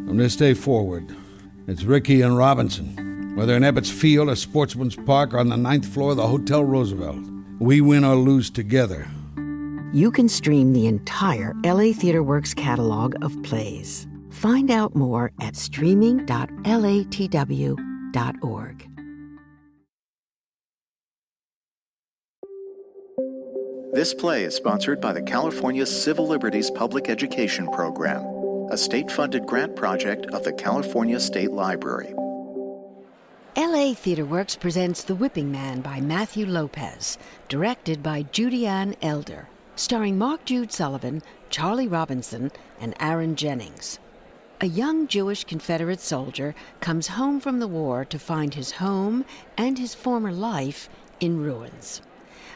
From this day forward, it's Ricky and Robinson. Whether in Ebbets Field or Sportsman's Park or on the 9th floor of the Hotel Roosevelt, we win or lose together. You can stream the entire LA TheaterWorks catalog of plays. Find out more at streaming.latw.org. This play is sponsored by the California Civil Liberties Public Education Program, a state-funded grant project of the California State Library. LA TheaterWorks presents The Whipping Man by Matthew Lopez, directed by Judyann Elder, starring Jude Sullivan, Charlie Robinson, and Aaron Jennings. A young Jewish Confederate soldier comes home from the war to find his home and his former life in ruins.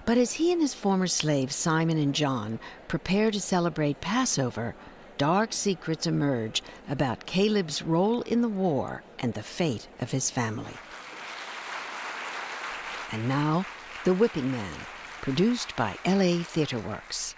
But as he and his former slaves Simon and John prepare to celebrate Passover, dark secrets emerge about Caleb's role in the war and the fate of his family. And now, The Whipping Man, produced by LA TheaterWorks.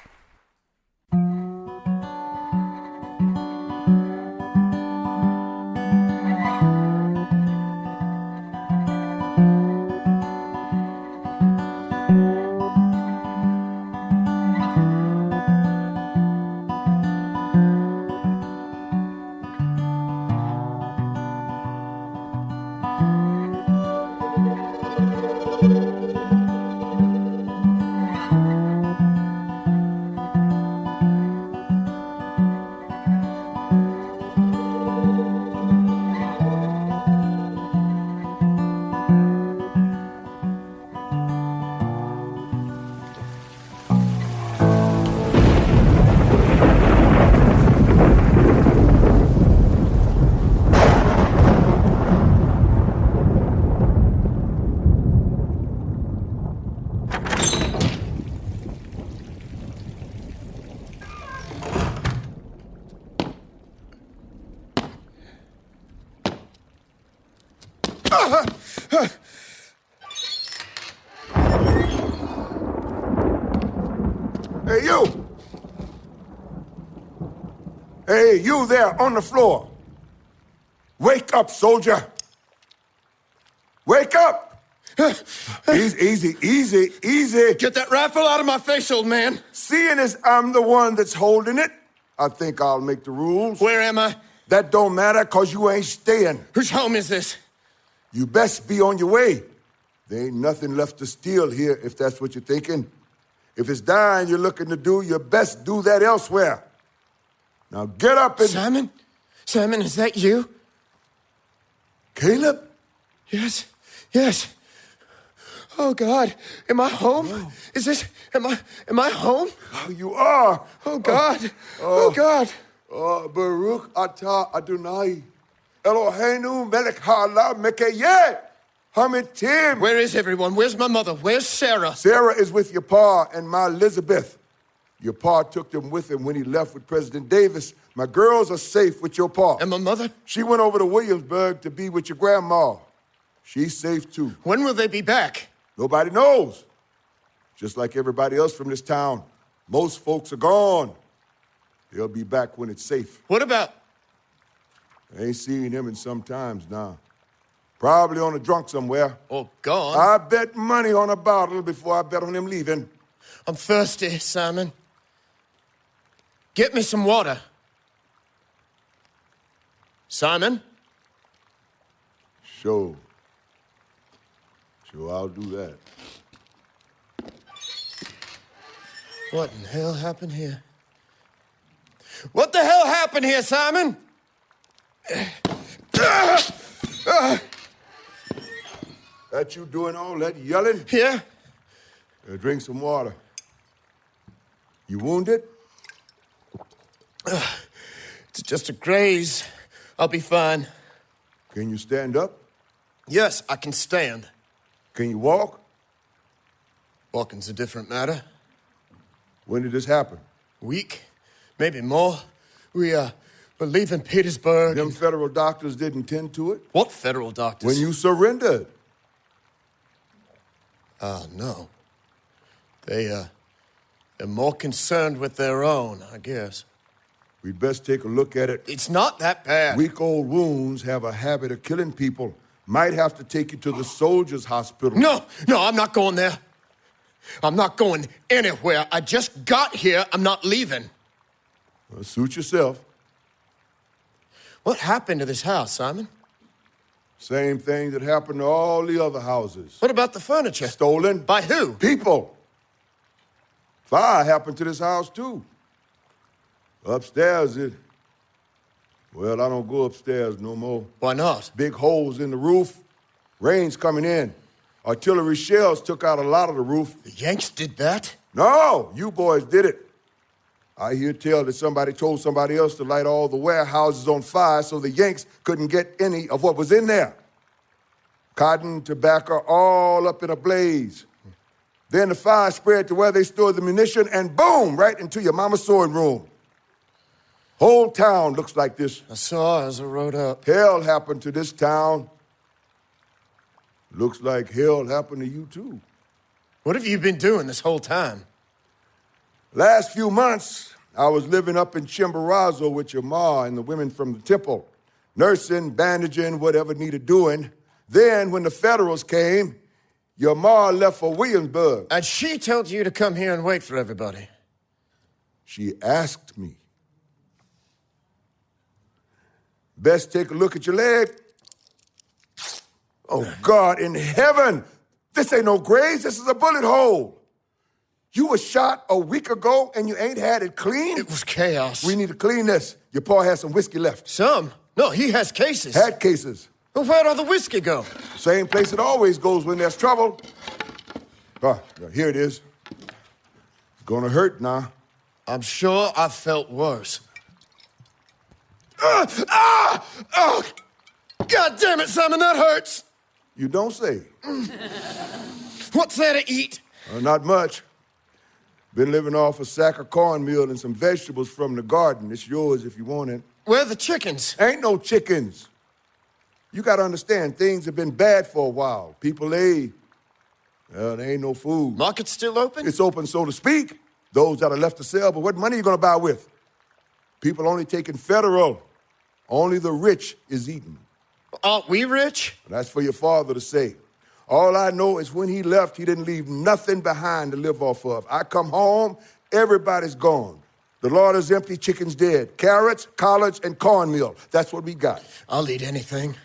Hey, you! Hey, you there on the floor! Wake up, soldier! Wake up! Easy. Get that rifle out of my face, old man! Seeing as I'm the one that's holding it, I think I'll make the rules. Where am I? That don't matter, cause you ain't staying. Whose home is this? You best be on your way. There ain't nothing left to steal here, if that's what you're thinking. If it's dying you're looking to do, you best do that elsewhere. Now get up and... Simon? Simon, is that you? Caleb? Yes. Oh, God. Am I home? No. Is this... Am I home? Oh, you are. Oh, God. Oh, God. Baruch atah Adonai. Eloheinu melech ha'olam mekayeh. Hamitim. Where is everyone? Where's my mother? Where's Sarah? Sarah is with your pa and my Elizabeth. Your pa took them with him when he left with President Davis. My girls are safe with your pa. And my mother? She went over to Williamsburg to be with your grandma. She's safe too. When will they be back? Nobody knows. Just like everybody else from this town. Most folks are gone. They'll be back when it's safe. What about... I ain't seen him in some times now. Probably on a drunk somewhere. Oh, gone? I bet money on a bottle before I bet on him leaving. I'm thirsty, Simon. Get me some water. Simon? Sure, I'll do that. What in the hell happened here? What the hell happened here, Simon? That you doing all that yelling? Yeah? Drink some water. You wounded? It's just a graze. I'll be fine. Can you stand up? Yes, I can stand. Can you walk? Walking's a different matter. When did this happen? Week, maybe more. We're leaving Petersburg. Them federal doctors didn't tend to it? What federal doctors? When you surrendered. No. They're more concerned with their own, I guess. We'd best take a look at it. It's not that bad. Weak-old wounds have a habit of killing people. Might have to take you to the soldiers' hospital. No, I'm not going there. I'm not going anywhere. I just got here. I'm not leaving. Well, suit yourself. What happened to this house, Simon? Same thing that happened to all the other houses. What about the furniture? Stolen. By who? People. Fire happened to this house, too. Upstairs, well, I don't go upstairs no more. Why not? Big holes in the roof. Rain's coming in. Artillery shells took out a lot of the roof. The Yanks did that? No, you boys did it. I hear tell that somebody told somebody else to light all the warehouses on fire so the Yanks couldn't get any of what was in there. Cotton, tobacco, all up in a blaze. Then the fire spread to where they stored the munition, and boom, right into your mama's sewing room. Whole town looks like this. I saw as I rode up. Hell happened to this town. Looks like hell happened to you, too. What have you been doing this whole time? Last few months, I was living up in Chimborazo with your ma and the women from the temple. Nursing, bandaging, whatever needed doing. Then, when the Federals came, your ma left for Williamsburg. And she told you to come here and wait for everybody. She asked me. Best take a look at your leg. Oh, God in heaven! This ain't no graze, this is a bullet hole. You were shot a week ago and you ain't had it clean? It was chaos. We need to clean this. Your pa has some whiskey left. Some? No, he has cases. Had cases. Well, where'd all the whiskey go? Same place it always goes when there's trouble. Here it is. It's gonna hurt now. I'm sure I felt worse. God damn it, Simon, that hurts. You don't say. What's there to eat? Not much. Been living off a sack of cornmeal and some vegetables from the garden. It's yours if you want it. Where are the chickens? Ain't no chickens. You gotta understand, things have been bad for a while. People, there ain't no food. Market's still open? It's open, so to speak. Those that are left to sell, but what money are you gonna buy with? People only taking federal. Only the rich is eating. Aren't we rich? That's for your father to say. All I know is when he left, he didn't leave nothing behind to live off of. I come home, everybody's gone. The larder's empty, chicken's dead. Carrots, collards, and cornmeal. That's what we got. I'll eat anything.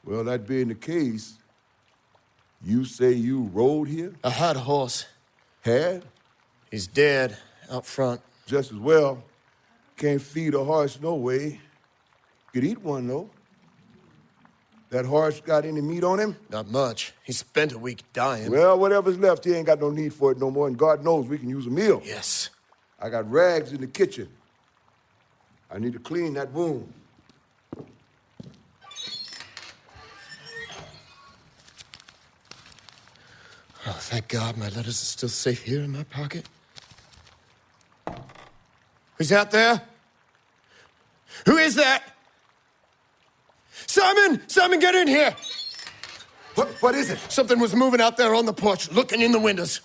Well, that being the case, you say you rode here? I had a horse. Had? He's dead out front. Just as well. Can't feed a horse no way. Could eat one, though. That horse got any meat on him? Not much. He spent a week dying. Well, whatever's left, he ain't got no need for it no more, and God knows we can use a meal. Yes. I got rags in the kitchen. I need to clean that wound. Oh, thank God my letters are still safe here in my pocket. Who's out there? Who is that? Simon! Simon, get in here! What is it? Something was moving out there on the porch, looking in the windows.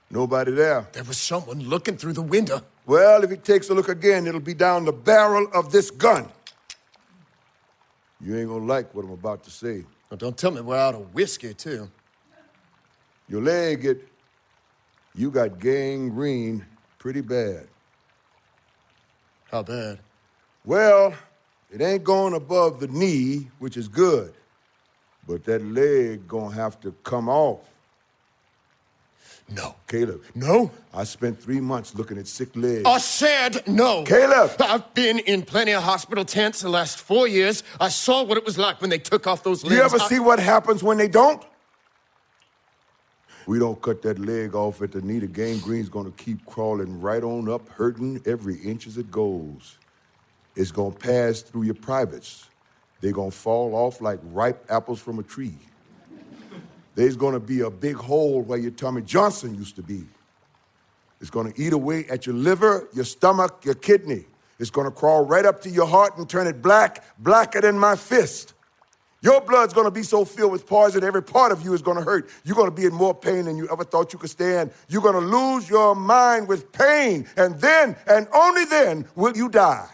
Nobody there. There was someone looking through the window. Well, if he takes a look again, it'll be down the barrel of this gun. You ain't gonna like what I'm about to say. Well, don't tell me we're out of whiskey, too. Your leg, you got gangrene pretty bad. How bad? Well, it ain't going above the knee, which is good. But that leg gonna have to come off. No. Caleb. No? I spent 3 months looking at sick legs. I said no. Caleb! I've been in plenty of hospital tents the last 4 years. I saw what it was like when they took off those limbs. You ever see what happens when they don't? We don't cut that leg off at the knee, the gangrene's gonna keep crawling right on up, hurting every inch as it goes. It's gonna pass through your privates. They're gonna fall off like ripe apples from a tree. There's gonna be a big hole where your Tommy Johnson used to be. It's gonna eat away at your liver, your stomach, your kidney. It's gonna crawl right up to your heart and turn it black, blacker than my fist. Your blood's gonna be so filled with poison, every part of you is gonna hurt. You're gonna be in more pain than you ever thought you could stand. You're gonna lose your mind with pain, and then, and only then, will you die.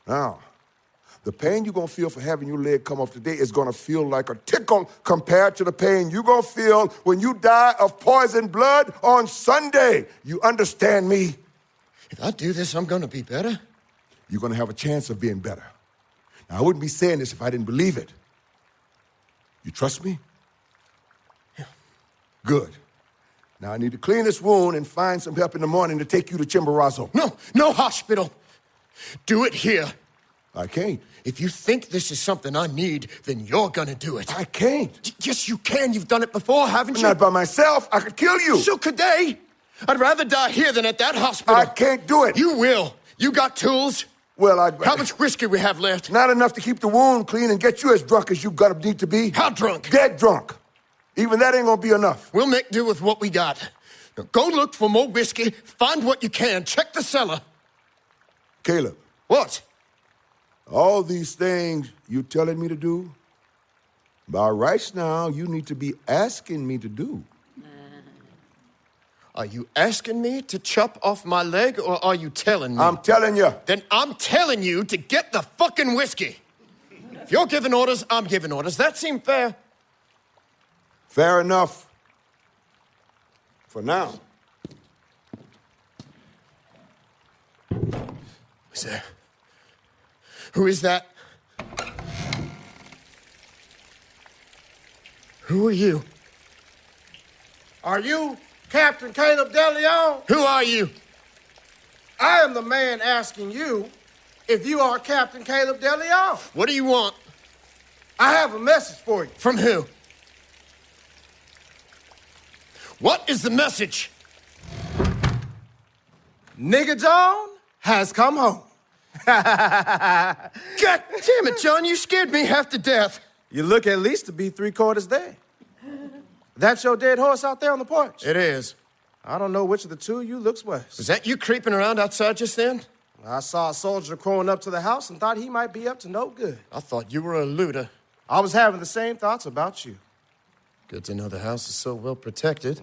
Now, the pain you're gonna feel for having your leg come off today is gonna feel like a tickle compared to the pain you're gonna feel when you die of poisoned blood on Sunday. You understand me? If I do this, I'm gonna be better. You're gonna have a chance of being better. Now, I wouldn't be saying this if I didn't believe it. You trust me? Yeah. Good. Now, I need to clean this wound and find some help in the morning to take you to Chimborazo. No hospital. Do it here. I can't. If you think this is something I need, then you're gonna do it. I can't. Yes, you can. You've done it before, haven't you? Not by myself. I could kill you. So could they. I'd rather die here than at that hospital. I can't do it. You will. You got tools? Well, How much whiskey we have left? Not enough to keep the wound clean and get you as drunk as you gotta need to be. How drunk? Dead drunk. Even that ain't gonna be enough. We'll make do with what we got. Now go look for more whiskey, find what you can, check the cellar. Caleb. What? All these things you telling me to do, by rights now, you need to be asking me to do. Are you asking me to chop off my leg, or are you telling me? I'm telling you. Then I'm telling you to get the fucking whiskey. If you're giving orders, I'm giving orders. That seem fair? Fair enough. For now. Is there? Who is that? Who are you? Are you Captain Caleb DeLeon? Who are you? I am the man asking you if you are Captain Caleb DeLeon. What do you want? I have a message for you. From who? What is the message? Nigga John has come home. God damn it, John, you scared me half to death. You look at least to be 3/4 dead. That's your dead horse out there on the porch? It is. I don't know which of the two you looks worse. Was that you creeping around outside just then? I saw a soldier crawling up to the house and thought he might be up to no good. I thought you were a looter. I was having the same thoughts about you. Good to know the house is so well protected.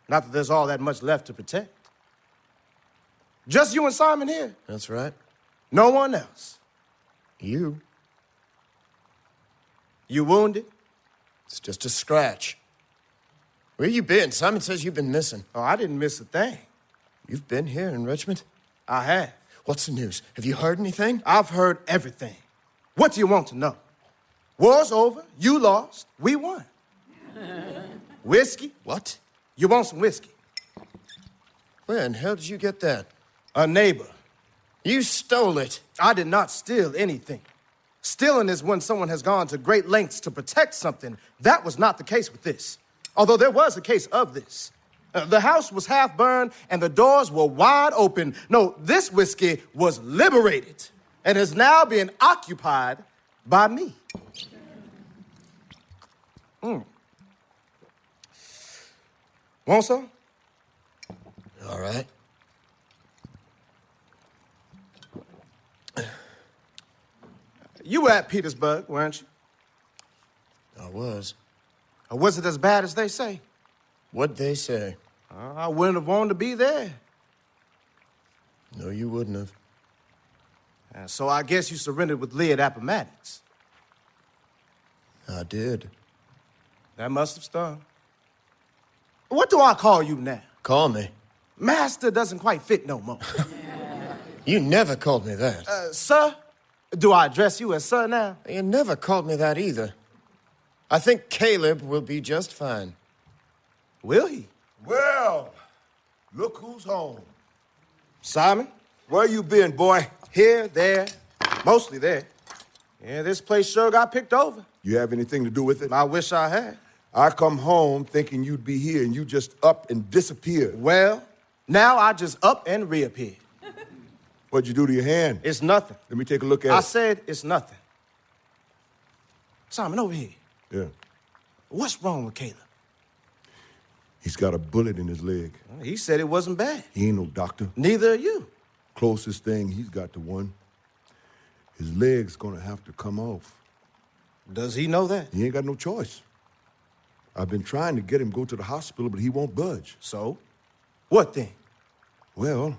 Not that there's all that much left to protect. Just you and Simon here. That's right. No one else. You. You wounded? It's just a scratch. Where you been? Simon says you've been missing. Oh, I didn't miss a thing. You've been here in Richmond? I have. What's the news? Have you heard anything? I've heard everything. What do you want to know? War's over. You lost. We won. Whiskey? What? You want some whiskey? Where in hell did you get that? A neighbor. You stole it. I did not steal anything. Stealing is when someone has gone to great lengths to protect something. That was not the case with this. Although there was a case of this. The house was half burned and the doors were wide open. No, this whiskey was liberated and is now being occupied by me. Want some? All right. You were at Petersburg, weren't you? I was. Or was it as bad as they say? What'd they say? I wouldn't have wanted to be there. No, you wouldn't have. So I guess you surrendered with Lee at Appomattox. I did. That must have stung. What do I call you now? Call me. Master doesn't quite fit no more. You never called me that. Sir? Do I address you as sir now? You never called me that either. I think Caleb will be just fine. Will he? Well, look who's home. Simon? Where you been, boy? Here, there, mostly there. Yeah, this place sure got picked over. You have anything to do with it? I wish I had. I come home thinking you'd be here and you just up and disappeared. Well, now I just up and reappeared. What'd you do to your hand? It's nothing. Let me take a look at I it. said it's nothing. Simon, over here. Yeah. What's wrong with Caleb? He's got a bullet in his leg. He said it wasn't bad. He ain't no doctor. Neither are you. Closest thing he's got to one. His leg's gonna have to come off. Does he know that? He ain't got no choice. I've been trying to get him to go to the hospital, but he won't budge. So? What then? Well,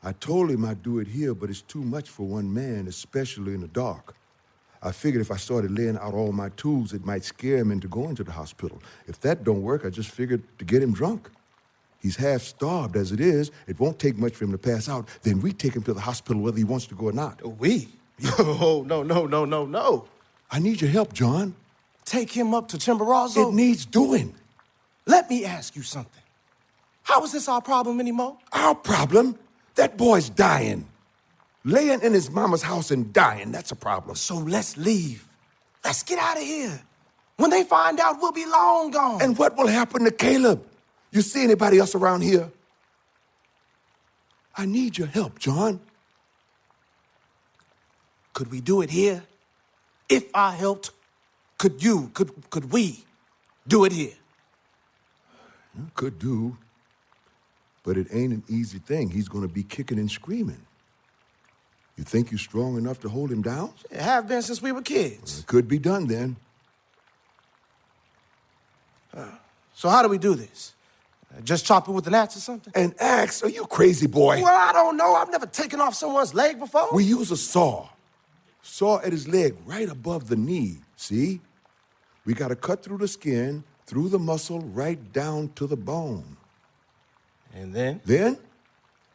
I told him I'd do it here, but it's too much for one man, especially in the dark. I figured if I started laying out all my tools, it might scare him into going to the hospital. If that don't work, I just figured to get him drunk. He's half starved as it is. It won't take much for him to pass out. Then we take him to the hospital whether he wants to go or not. We? Oh, no. I need your help, John. Take him up to Chimborazo? It needs doing. Let me ask you something. How is this our problem anymore? Our problem? That boy's dying. Laying in his mama's house and dying, that's a problem. So let's leave. Let's get out of here. When they find out, we'll be long gone. And what will happen to Caleb? You see anybody else around here? I need your help, John. Could we do it here? If I helped, could we do it here? Could do. But it ain't an easy thing. He's gonna be kicking and screaming. You think you're strong enough to hold him down? It have been since we were kids. It could be done then. So how do we do this? Just chop it with an axe or something? An axe? Are you crazy, boy? Well, I don't know. I've never taken off someone's leg before. We use a saw. Saw at his leg right above the knee, see? We gotta cut through the skin, through the muscle, right down to the bone. And then? Then,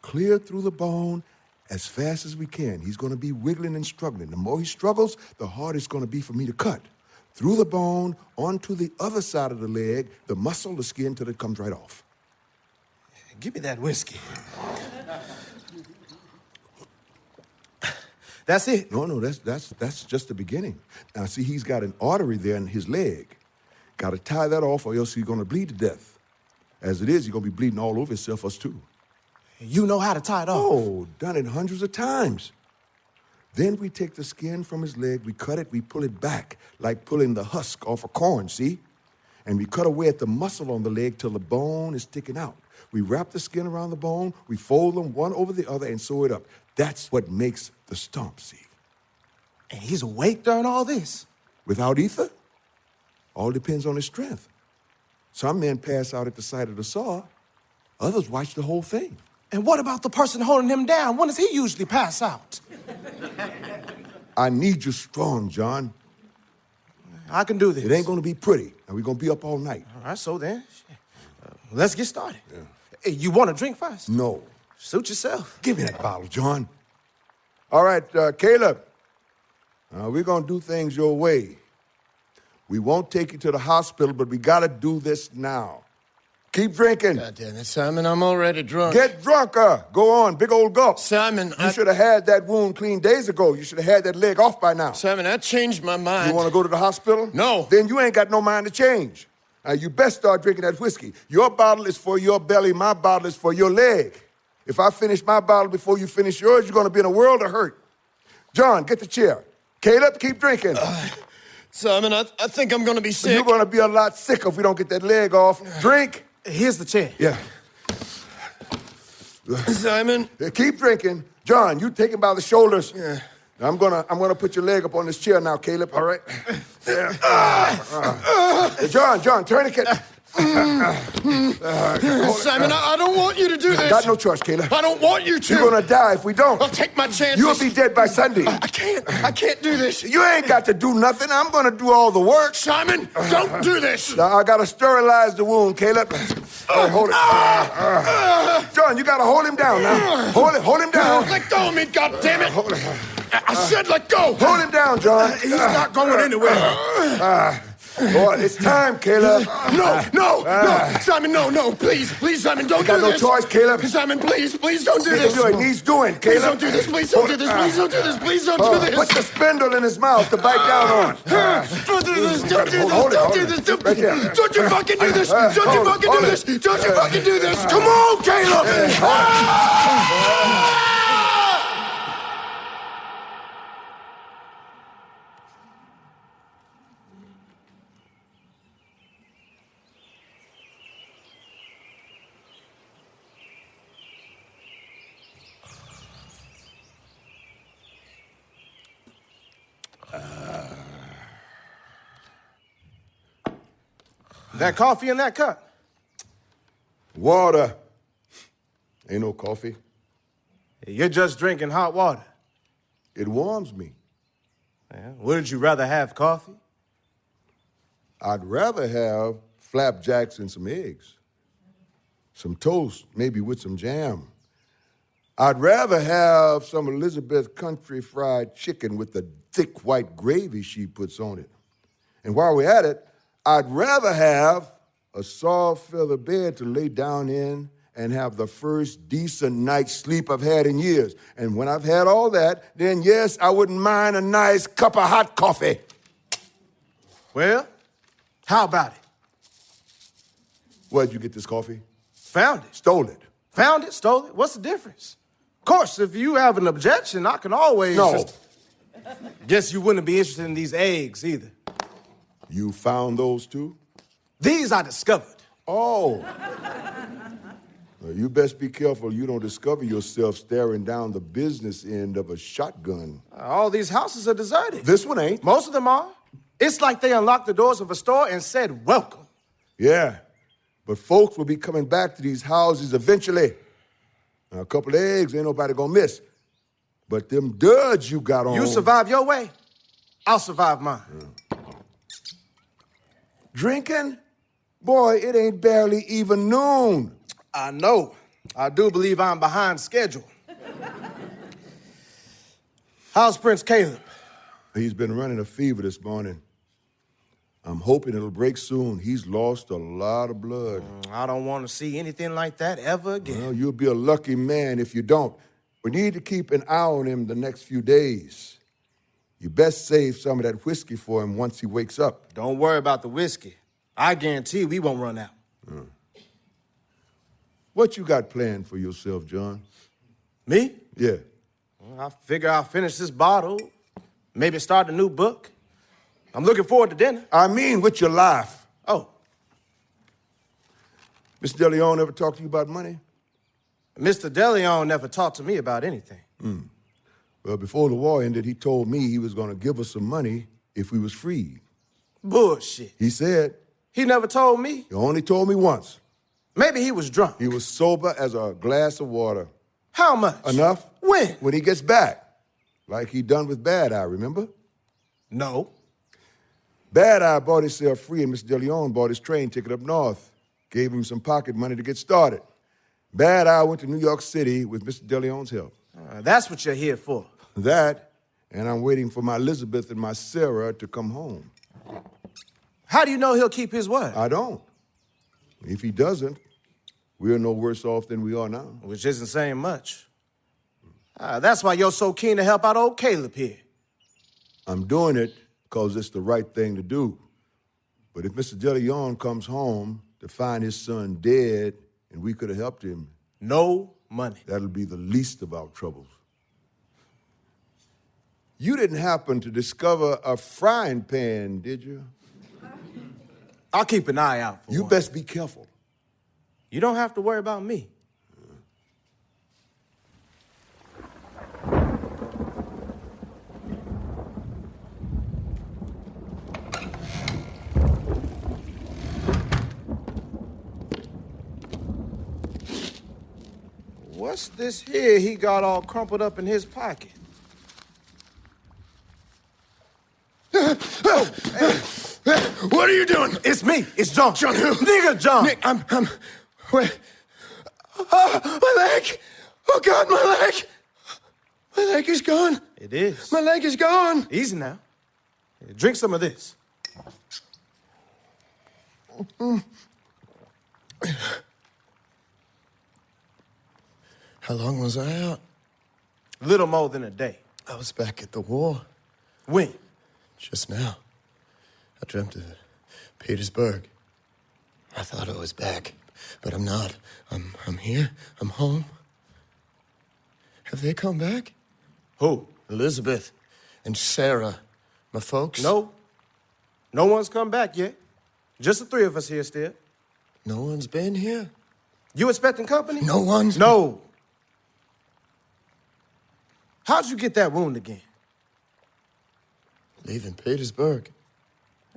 clear through the bone as fast as we can. He's gonna be wiggling and struggling. The more he struggles, the harder it's gonna be for me to cut. Through the bone, onto the other side of the leg, the muscle, the skin, till it comes right off. Give me that whiskey. That's it? No, that's just the beginning. Now, see, he's got an artery there in his leg. Gotta tie that off or else he's gonna bleed to death. As it is, he's gonna be bleeding all over himself, us too. You know how to tie it off? Oh, done it hundreds of times. Then we take the skin from his leg, we cut it, we pull it back, like pulling the husk off a corn, see? And we cut away at the muscle on the leg till the bone is sticking out. We wrap the skin around the bone, we fold them one over the other and sew it up. That's what makes the stump, see? And he's awake during all this? Without ether? All depends on his strength. Some men pass out at the sight of the saw, others watch the whole thing. And what about the person holding him down? When does he usually pass out? I need you strong, John. I can do this. It ain't gonna be pretty, and we're gonna be up all night. All right, so then, let's get started. Yeah. Hey, you want a drink first? No. Suit yourself. Give me that bottle, John. All right, Caleb. We're gonna do things your way. We won't take you to the hospital, but we gotta do this now. Keep drinking. God damn it, Simon, I'm already drunk. Get drunker. Go on, big old gulp. Simon, You should have had that wound cleaned days ago. You should have had that leg off by now. Simon, I changed my mind. You want to go to the hospital? No. Then you ain't got no mind to change. You best start drinking that whiskey. Your bottle is for your belly. My bottle is for your leg. If I finish my bottle before you finish yours, you're going to be in a world of hurt. John, get the chair. Caleb, keep drinking. Simon, I think I'm going to be sick. You're going to be a lot sicker if we don't get that leg off. Drink. Here's the chair. Yeah. Simon. Keep drinking. John, you take him by the shoulders. Yeah. I'm gonna put your leg up on this chair now, Caleb. All right. Yeah. John, tourniquet. Simon, I don't want you to do this. Got no choice, Caleb. I don't want you to. You're gonna die if we don't. I'll take my chances. You'll be dead by Sunday. I can't do this. You ain't got to do nothing. I'm gonna do all the work. Simon, don't do this. Now, I gotta sterilize the wound, Caleb. Hold it. John, you gotta hold him down now. Hold him down. Let go of me, goddammit. I said let go. Hold him down, John. He's not going anywhere. Boy, it's time, Caleb. No, Simon, no, please, Simon, don't do this. Got no choice, Caleb. Simon, please, don't do this. It needs doing, Caleb. Please don't do this, please don't do this, please don't do this, please don't do this. Put the spindle in his mouth to bite down on. Don't do this, don't do this, don't Right there. Don't you fucking do this, don't you fucking do this, don't you fucking do this. Come on, Caleb. That coffee in that cup? Water. Ain't no coffee. You're just drinking hot water. It warms me. Yeah. Wouldn't you rather have coffee? I'd rather have flapjacks and some eggs. Some toast, maybe with some jam. I'd rather have some Elizabeth country fried chicken with the thick white gravy she puts on it. And while we're at it, I'd rather have a soft feather bed to lay down in and have the first decent night's sleep I've had in years. And when I've had all that, then yes, I wouldn't mind a nice cup of hot coffee. Well, how about it? Where'd you get this coffee? Found it. Stole it. Found it, stole it. What's the difference? Of course, if you have an objection, I can always... No. Guess you wouldn't be interested in these eggs either. You found those too? These I discovered. Oh. Well, you best be careful you don't discover yourself staring down the business end of a shotgun. All these houses are deserted. This one ain't. Most of them are. It's like they unlocked the doors of a store and said, welcome. Yeah, but folks will be coming back to these houses eventually. Now, a couple of eggs ain't nobody gonna miss. But them duds you got on... You survive your way, I'll survive mine. Drinking? Boy, it ain't barely even noon. I know. I do believe I'm behind schedule. How's Prince Caleb? He's been running a fever this morning. I'm hoping it'll break soon. He's lost a lot of blood. I don't want to see anything like that ever again. Well, you'll be a lucky man if you don't. We need to keep an eye on him the next few days. You best save some of that whiskey for him once he wakes up. Don't worry about the whiskey. I guarantee we won't run out. What you got planned for yourself, John? Me? Yeah. I figure I'll finish this bottle, maybe start a new book. I'm looking forward to dinner. I mean with your life. Oh, Mr. DeLeon ever talk to you about money? Mr. DeLeon never talked to me about anything. Well, before the war ended, he told me he was going to give us some money if we was freed. Bullshit. He said. He never told me. He only told me once. Maybe he was drunk. He was sober as a glass of water. How much? Enough? When? When he gets back. Like he done with Bad Eye, remember? No. Bad Eye bought himself free, and Mr. DeLeon bought his train ticket up north. Gave him some pocket money to get started. Bad Eye went to New York City with Mr. DeLeon's help. That's what you're here for. That, and I'm waiting for my Elizabeth and my Sarah to come home. How do you know he'll keep his word? I don't. If he doesn't, we're no worse off than we are now. Which isn't saying much. That's why you're so keen to help out old Caleb here. I'm doing it because it's the right thing to do. But if Mr. DeLeon comes home to find his son dead and we could have helped him, no money. That'll be the least of our troubles. You didn't happen to discover a frying pan, did you? I'll keep an eye out for You one. best be careful. You don't have to worry about me. What's this here he got all crumpled up in his pocket? What are you doing? It's me. It's John. John who? Nigga John. Nick, wait. Oh, my leg. Oh, God, my leg. My leg is gone. It is. My leg is gone. Easy now. Drink some of this. How long was I out? Little more than a day. I was back at the war. When? Just now. I dreamt of Petersburg. I thought I was back, but I'm not. I'm here. I'm home. Have they come back? Who? Elizabeth and Sarah, my folks? No. No one's come back yet. Just the three of us here still. No one's been here? You expecting company? No one's... No. How'd you get that wound again? Leaving Petersburg.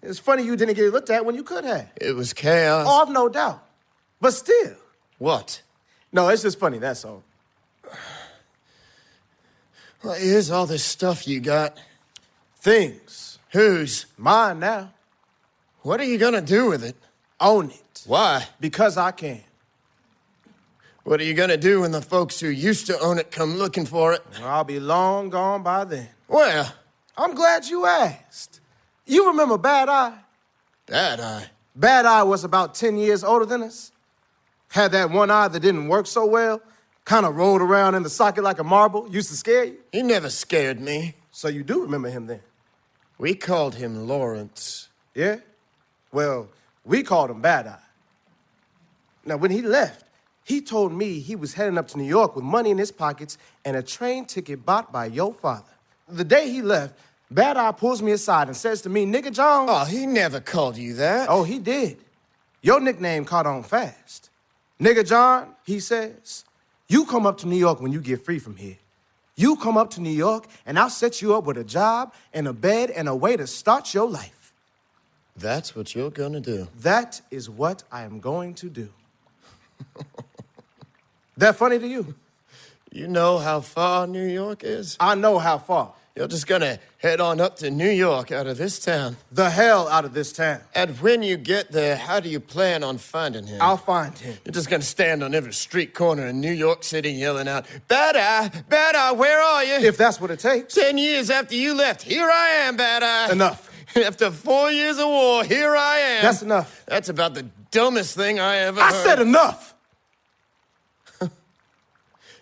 It's funny you didn't get looked at when you could have. It was chaos. Oh, I've no doubt. But still. What? No, it's just funny, that's all. Well, here's all this stuff you got. Things. Whose? Mine now. What are you gonna do with it? Own it. Why? Because I can. What are you gonna do when the folks who used to own it come looking for it? Well, I'll be long gone by then. Where? I'm glad you asked. You remember Bad Eye? Bad Eye. Bad Eye was about 10 years older than us. Had that one eye that didn't work so well. Kind of rolled around in the socket like a marble. Used to scare you. He never scared me. So you do remember him then? We called him Lawrence. Yeah? Well, we called him Bad Eye. Now, when he left, he told me he was heading up to New York with money in his pockets and a train ticket bought by your father. The day he left, Bad Eye pulls me aside and says to me, "Nigga Jones." Oh, he never called you that. Oh, he did. Your nickname caught on fast. "Nigga John," he says, "you come up to New York when you get free from here. You come up to New York and I'll set you up with a job and a bed and a way to start your life." That's what you're gonna do. That is what I am going to do. That funny to you? You know how far New York is? I know how far. You're just gonna head on up to New York out of this town. The hell out of this town. And when you get there, how do you plan on finding him? I'll find him. You're just gonna stand on every street corner in New York City yelling out, Bad Eye, where are you? If that's what it takes. 10 years after you left, here I am, Bad Eye. Enough. After 4 years of war, here I am. That's enough. That's about the dumbest thing I ever heard. I said enough.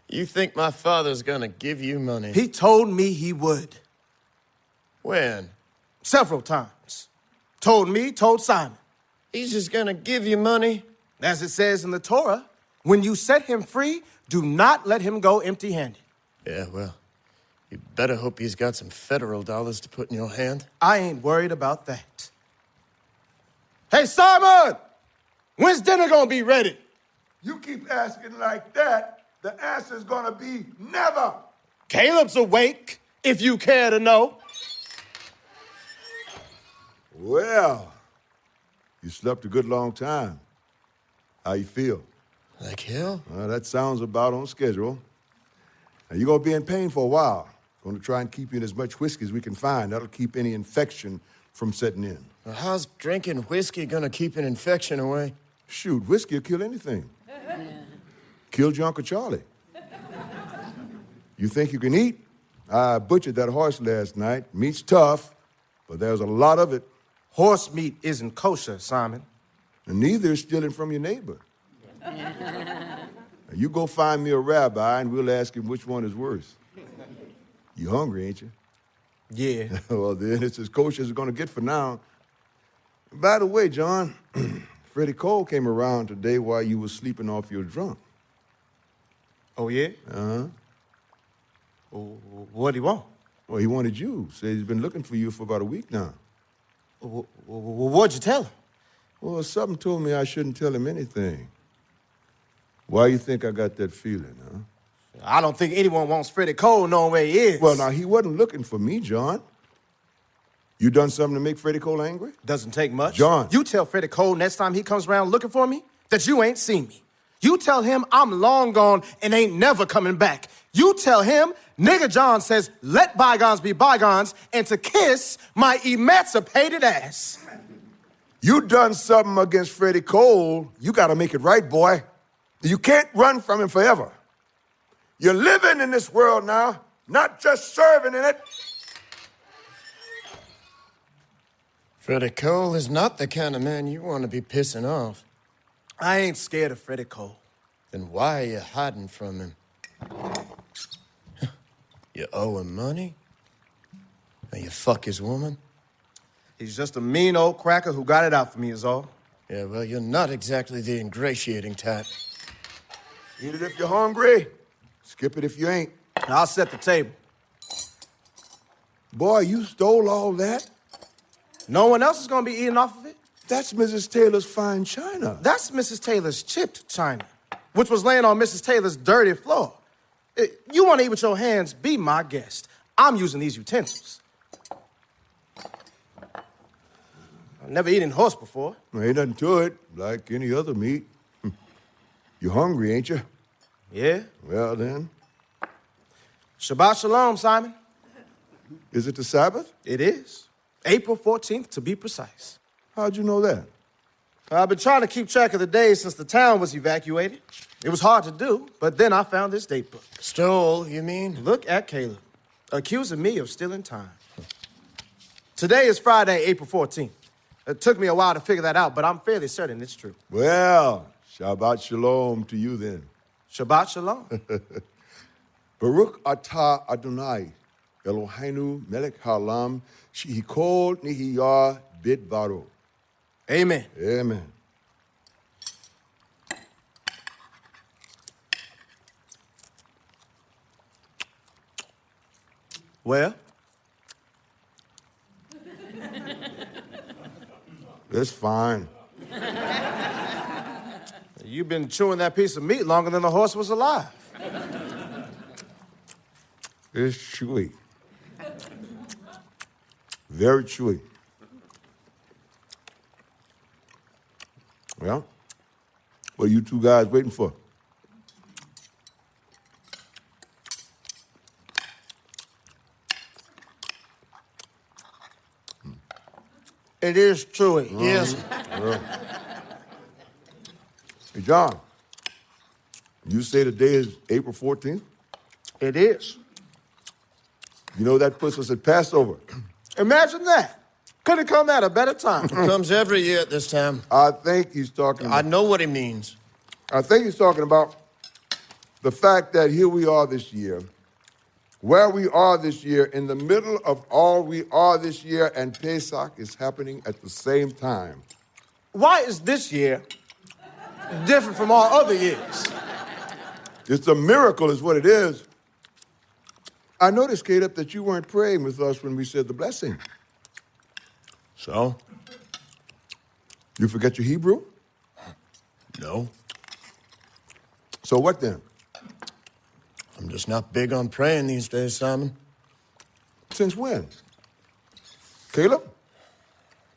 You think my father's gonna give you money? He told me he would. When? Several times. Told me, told Simon. He's just gonna give you money? As it says in the Torah, when you set him free, do not let him go empty-handed. Yeah, well, you better hope he's got some federal dollars to put in your hand. I ain't worried about that. Hey, Simon! When's dinner gonna be ready? You keep asking like that, the answer's gonna be never. Caleb's awake, if you care to know. Well, you slept a good long time. How you feel? Like hell? Well, that sounds about on schedule. Now, you're gonna be in pain for a while. Gonna try and keep you in as much whiskey as we can find. That'll keep any infection from setting in. Well, how's drinking whiskey gonna keep an infection away? Shoot, whiskey will kill anything. Killed your Uncle Charlie. You think you can eat? I butchered that horse last night. Meat's tough, but there's a lot of it. Horse meat isn't kosher, Simon. And neither is stealing from your neighbor. Now, you go find me a rabbi and we'll ask him which one is worse. You hungry, ain't you? Yeah. Well, then it's as kosher as it's gonna get for now. By the way, John, Freddie Cole came around today while you were sleeping off your drunk. Oh, yeah? Uh-huh. What'd he want? Well, he wanted you. Said he's been looking for you for about a week now. What'd you tell him? Well, something told me I shouldn't tell him anything. Why you think I got that feeling, huh? I don't think anyone wants Freddie Cole knowing where he is. Well, now, he wasn't looking for me, John. You done something to make Freddie Cole angry? Doesn't take much. John. You tell Freddie Cole next time he comes around looking for me that you ain't seen me. You tell him I'm long gone and ain't never coming back. You tell him Nigga John says let bygones be bygones and to kiss my emancipated ass. You done something against Freddie Cole, you gotta make it right, boy. You can't run from him forever. You're living in this world now, not just serving in it. Freddie Cole is not the kind of man you want to be pissing off. I ain't scared of Freddie Cole. Then why are you hiding from him? You owe him money? Or you fuck his woman? He's just a mean old cracker who got it out for me is all. Yeah, well, you're not exactly the ingratiating type. Eat it if you're hungry, skip it if you ain't. I'll set the table. Boy, you stole all that? No one else is gonna be eating off of it. That's Mrs. Taylor's fine china. That's Mrs. Taylor's chipped china, which was laying on Mrs. Taylor's dirty floor. You want to eat with your hands, be my guest. I'm using these utensils. I've never eaten horse before. Well, ain't nothing to it, like any other meat. You hungry, ain't you? Yeah. Well, then. Shabbat shalom, Simon. Is it the Sabbath? It is. April 14th, to be precise. How'd you know that? I've been trying to keep track of the days since the town was evacuated. It was hard to do, but then I found this date book. Stole, you mean? Look at Caleb, accusing me of stealing time. Today is Friday, April 14th. It took me a while to figure that out, but I'm fairly certain it's true. Well, Shabbat Shalom to you then. Shabbat shalom. Baruch atah Adonai, Eloheinu melech haolam, shehikol nihiyah bidvaro. Amen. Amen. Well? It's fine. You've been chewing that piece of meat longer than the horse was alive. It's chewy. Very chewy. Well, what are you two guys waiting for? It is chewy. Yes. Well. Hey, John, you say the day is April 14th? It is. You know that puts us at Passover. Imagine that. Couldn't come at a better time. Comes every year at this time. I think he's talking I know what he means. I think he's talking about the fact that here we are this year, where we are this year, in the middle of all we are this year, and Pesach is happening at the same time. Why is this year different from all other years? It's a miracle is what it is. I noticed, Caleb, that you weren't praying with us when we said the blessing. So? You forget your Hebrew? No. So what then? I'm just not big on praying these days, Simon. Since when? Caleb?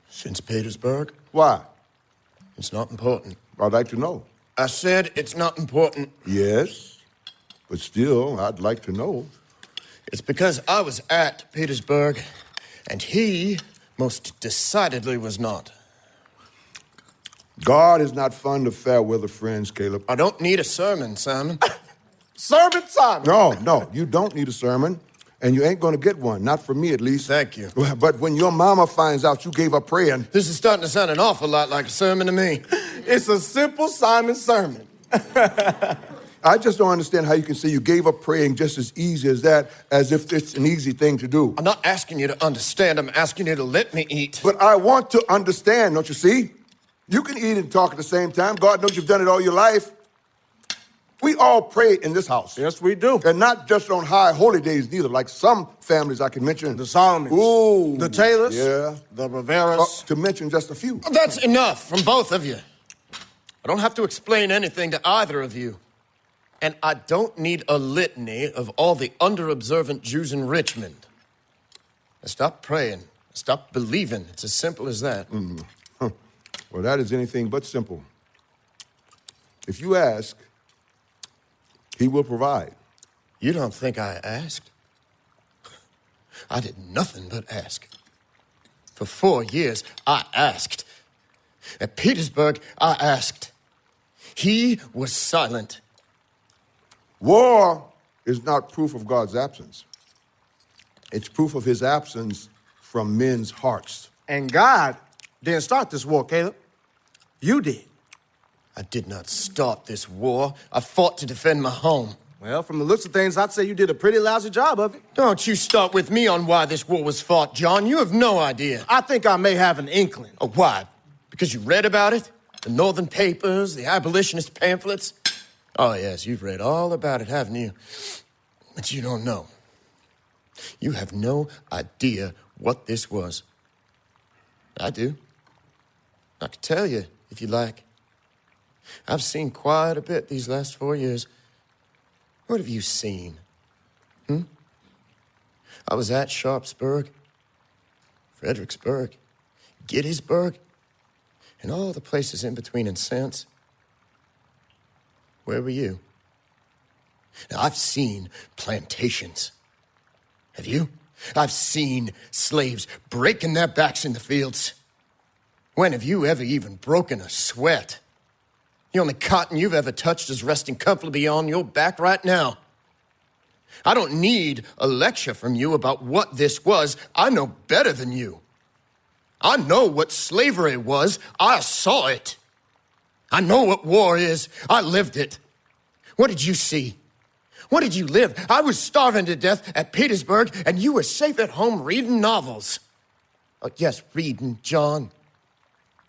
Since Petersburg. Why? It's not important. I'd like to know. I said it's not important. Yes, but still, I'd like to know. It's because I was at Petersburg, and he most decidedly was not. God is not fond of fair weather friends, Caleb. I don't need a sermon, Simon. Sermon Simon. No, you don't need a sermon, and you ain't gonna get one, not from me at least. Thank you. But when your mama finds out you gave up praying, This is starting to sound an awful lot like a sermon to me. It's a simple Simon sermon. I just don't understand how you can say you gave up praying just as easy as that, as if it's an easy thing to do. I'm not asking you to understand. I'm asking you to let me eat. But I want to understand, don't you see? You can eat and talk at the same time. God knows you've done it all your life. We all pray in this house. Yes, we do. And not just on high holy days neither, like some families I can mention. The Solomons. Ooh. The Taylors. Yeah. The Riveras. To mention just a few. That's enough from both of you. I don't have to explain anything to either of you. And I don't need a litany of all the under-observant Jews in Richmond. I stop praying. I stop believing. It's as simple as that. Well, that is anything but simple. If you ask, he will provide. You don't think I asked? I did nothing but ask. For 4 years, I asked. At Petersburg, I asked. He was silent. War is not proof of God's absence. It's proof of his absence from men's hearts. And God didn't start this war, Caleb. You did. I did not start this war. I fought to defend my home. Well, from the looks of things, I'd say you did a pretty lousy job of it. Don't you start with me on why this war was fought, John. You have no idea. I think I may have an inkling. Oh, why? Because you read about it? The Northern papers, the abolitionist pamphlets? Oh, yes, you've read all about it, haven't you? But you don't know. You have no idea what this was. I do. I can tell you, if you like. I've seen quite a bit these last 4 years. What have you seen? I was at Sharpsburg, Fredericksburg, Gettysburg, and all the places in between in sense. Where were you? Now, I've seen plantations. Have you? I've seen slaves breaking their backs in the fields. When have you ever even broken a sweat? The only cotton you've ever touched is resting comfortably on your back right now. I don't need a lecture from you about what this was. I know better than you. I know what slavery was. I saw it. I know what war is. I lived it. What did you see? What did you live? I was starving to death at Petersburg, and you were safe at home reading novels. Oh, yes, reading, John.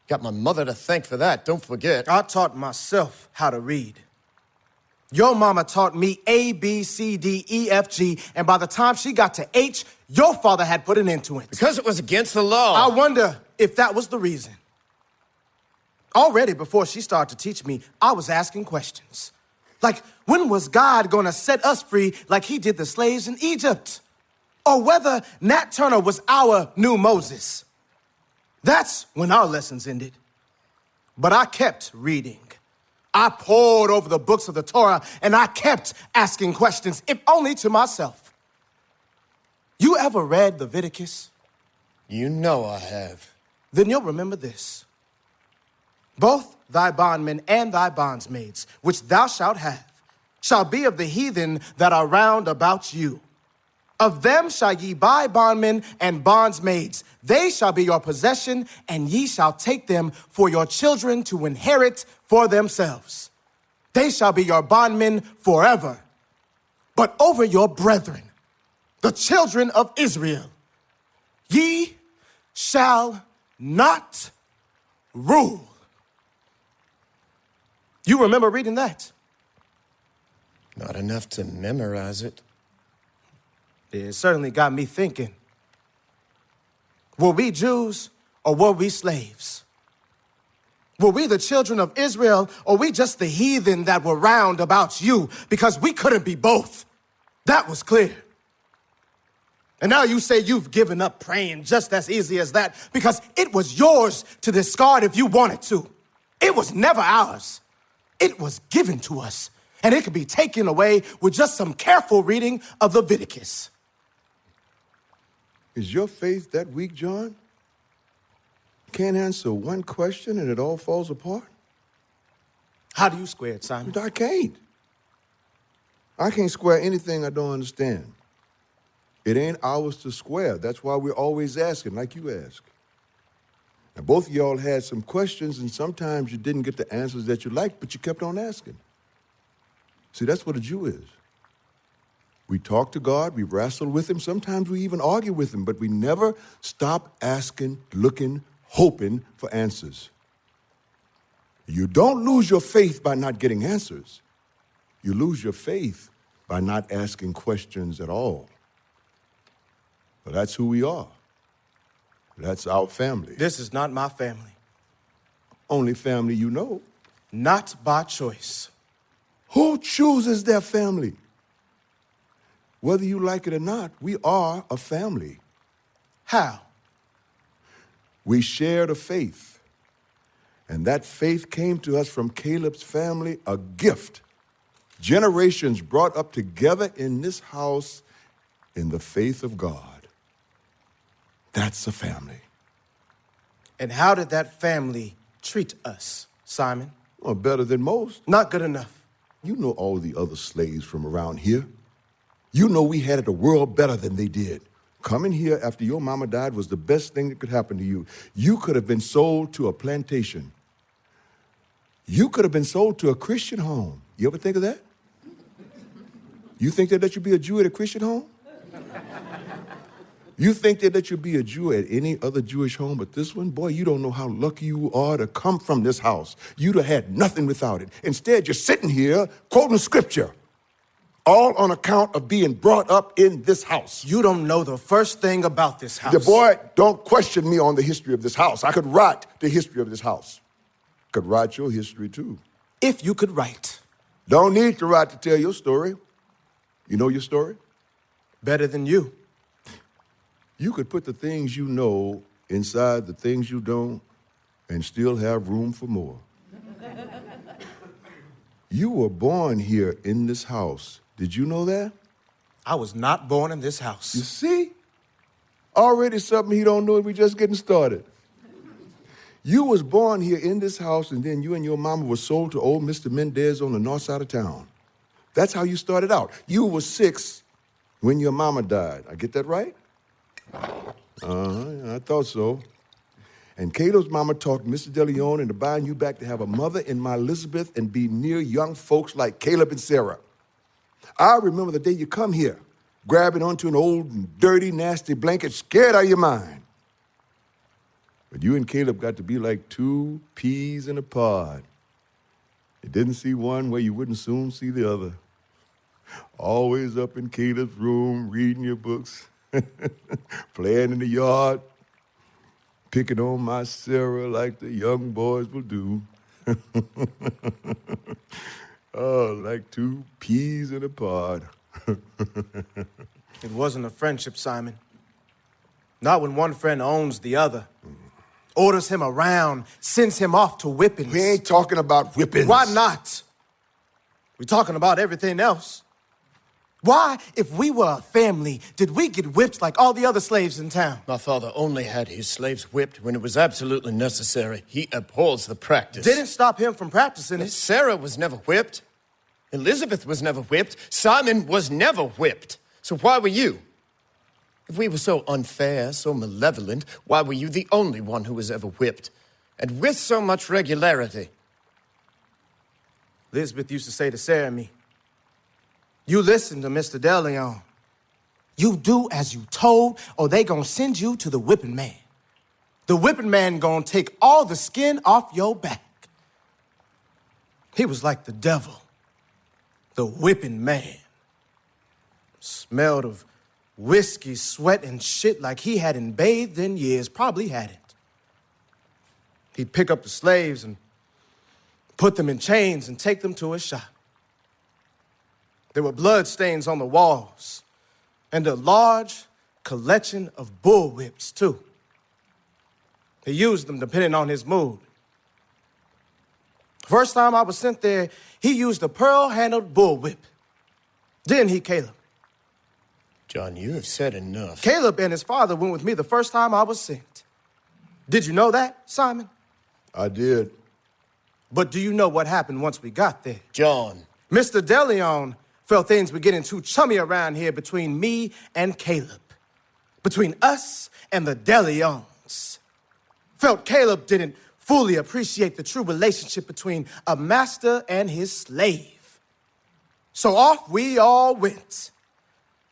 Got my mother to thank for that, don't forget. I taught myself how to read. Your mama taught me A, B, C, D, E, F, G, and by the time she got to H, your father had put an end to it. Because it was against the law. I wonder if that was the reason. Already before she started to teach me, I was asking questions. Like, when was God gonna set us free like he did the slaves in Egypt? Or whether Nat Turner was our new Moses. That's when our lessons ended. But I kept reading. I pored over the books of the Torah, and I kept asking questions, if only to myself. You ever read Leviticus? You know I have. Then you'll remember this. Both thy bondmen and thy bondsmaids, which thou shalt have, shall be of the heathen that are round about you. Of them shall ye buy bondmen and bondsmaids. They shall be your possession, and ye shall take them for your children to inherit for themselves. They shall be your bondmen forever. But over your brethren, the children of Israel, ye shall not rule. You remember reading that? Not enough to memorize it. It certainly got me thinking. Were we Jews or were we slaves? Were we the children of Israel or we just the heathen that were round about you? Because we couldn't be both. That was clear. And now you say you've given up praying just as easy as that because it was yours to discard if you wanted to. It was never ours. It was given to us. And it could be taken away with just some careful reading of Leviticus. Is your faith that weak, John? Can't answer one question and it all falls apart? How do you square it, Simon? I can't. I can't square anything I don't understand. It ain't ours to square. That's why we're always asking, like you ask. Now, both of y'all had some questions, and sometimes you didn't get the answers that you liked, but you kept on asking. See, that's what a Jew is. We talk to God, we wrestle with him, sometimes we even argue with him, but we never stop asking, looking, hoping for answers. You don't lose your faith by not getting answers. You lose your faith by not asking questions at all. But that's who we are. That's our family. This is not my family. Only family you know. Not by choice. Who chooses their family? Whether you like it or not, we are a family. How? We shared a faith. And that faith came to us from Caleb's family, a gift. Generations brought up together in this house in the faith of God. That's a family. And how did that family treat us, Simon? Well, better than most. Not good enough. You know all the other slaves from around here. You know we had it a world better than they did. Coming here after your mama died was the best thing that could happen to you. You could have been sold to a plantation. You could have been sold to a Christian home. You ever think of that? You think that you be a Jew at a Christian home? You think that you be a Jew at any other Jewish home but this one? Boy, you don't know how lucky you are to come from this house. You'd have had nothing without it. Instead, you're sitting here quoting scripture, all on account of being brought up in this house. You don't know the first thing about this house. The boy, don't question me on the history of this house. I could write the history of this house. Could write your history, too. If you could write. Don't need to write to tell your story. You know your story? Better than you. You could put the things you know inside the things you don't, and still have room for more. You were born here in this house. Did you know that? I was not born in this house. You see? Already something he don't know, and we just getting started. You was born here in this house, and then you and your mama were sold to old Mr. Mendez on the north side of town. That's how you started out. You were 6 when your mama died. I get that right? I thought so. And Cato's mama talked Mr. DeLeon into buying you back to have a mother in my Elizabeth and be near young folks like Caleb and Sarah. I remember the day you come here, grabbing onto an old, dirty, nasty blanket, scared out of your mind. But you and Caleb got to be like 2 peas in a pod. You didn't see one where you wouldn't soon see the other. Always up in Caleb's room, reading your books, playing in the yard, picking on my Sarah like the young boys will do. Oh, like 2 peas in a pod. It wasn't a friendship, Simon. Not when one friend owns the other. Orders him around, sends him off to whippings. We ain't talking about whippings. Why not? We're talking about everything else. Why, if we were a family, did we get whipped like all the other slaves in town? My father only had his slaves whipped when it was absolutely necessary. He abhors the practice. Didn't stop him from practicing it. Sarah was never whipped. Elizabeth was never whipped. Simon was never whipped. So why were you? If we were so unfair, so malevolent, why were you the only one who was ever whipped? And with so much regularity? Elizabeth used to say to Sarah and me, you listen to Mr. DeLeon. You do as you told, or they gonna send you to the whipping man. The whipping man gonna take all the skin off your back. He was like the devil, the whipping man. Smelled of whiskey, sweat, and shit like he hadn't bathed in years, probably hadn't. He'd pick up the slaves and put them in chains and take them to his shop. There were blood stains on the walls and a large collection of bullwhips, too. He used them depending on his mood. First time I was sent there, he used a pearl-handled bullwhip. Didn't he, Caleb? John, you have said enough. Caleb and his father went with me the first time I was sent. Did you know that, Simon? I did. But do you know what happened once we got there? John. Mr. DeLeon felt things were getting too chummy around here between me and Caleb. Between us and the DeLeons. Felt Caleb didn't fully appreciate the true relationship between a master and his slave. So off we all went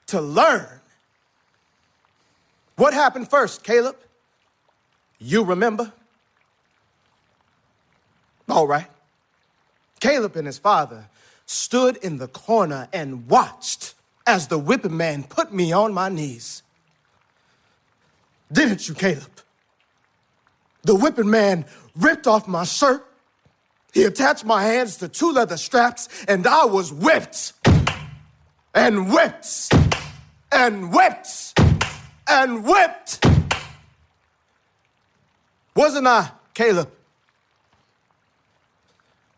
to learn. What happened first, Caleb? You remember? All right. Caleb and his father stood in the corner and watched as the whipping man put me on my knees. Didn't you, Caleb? The whipping man ripped off my shirt. He attached my hands to 2 leather straps, and I was whipped. And whipped. And whipped. And whipped. Wasn't I, Caleb?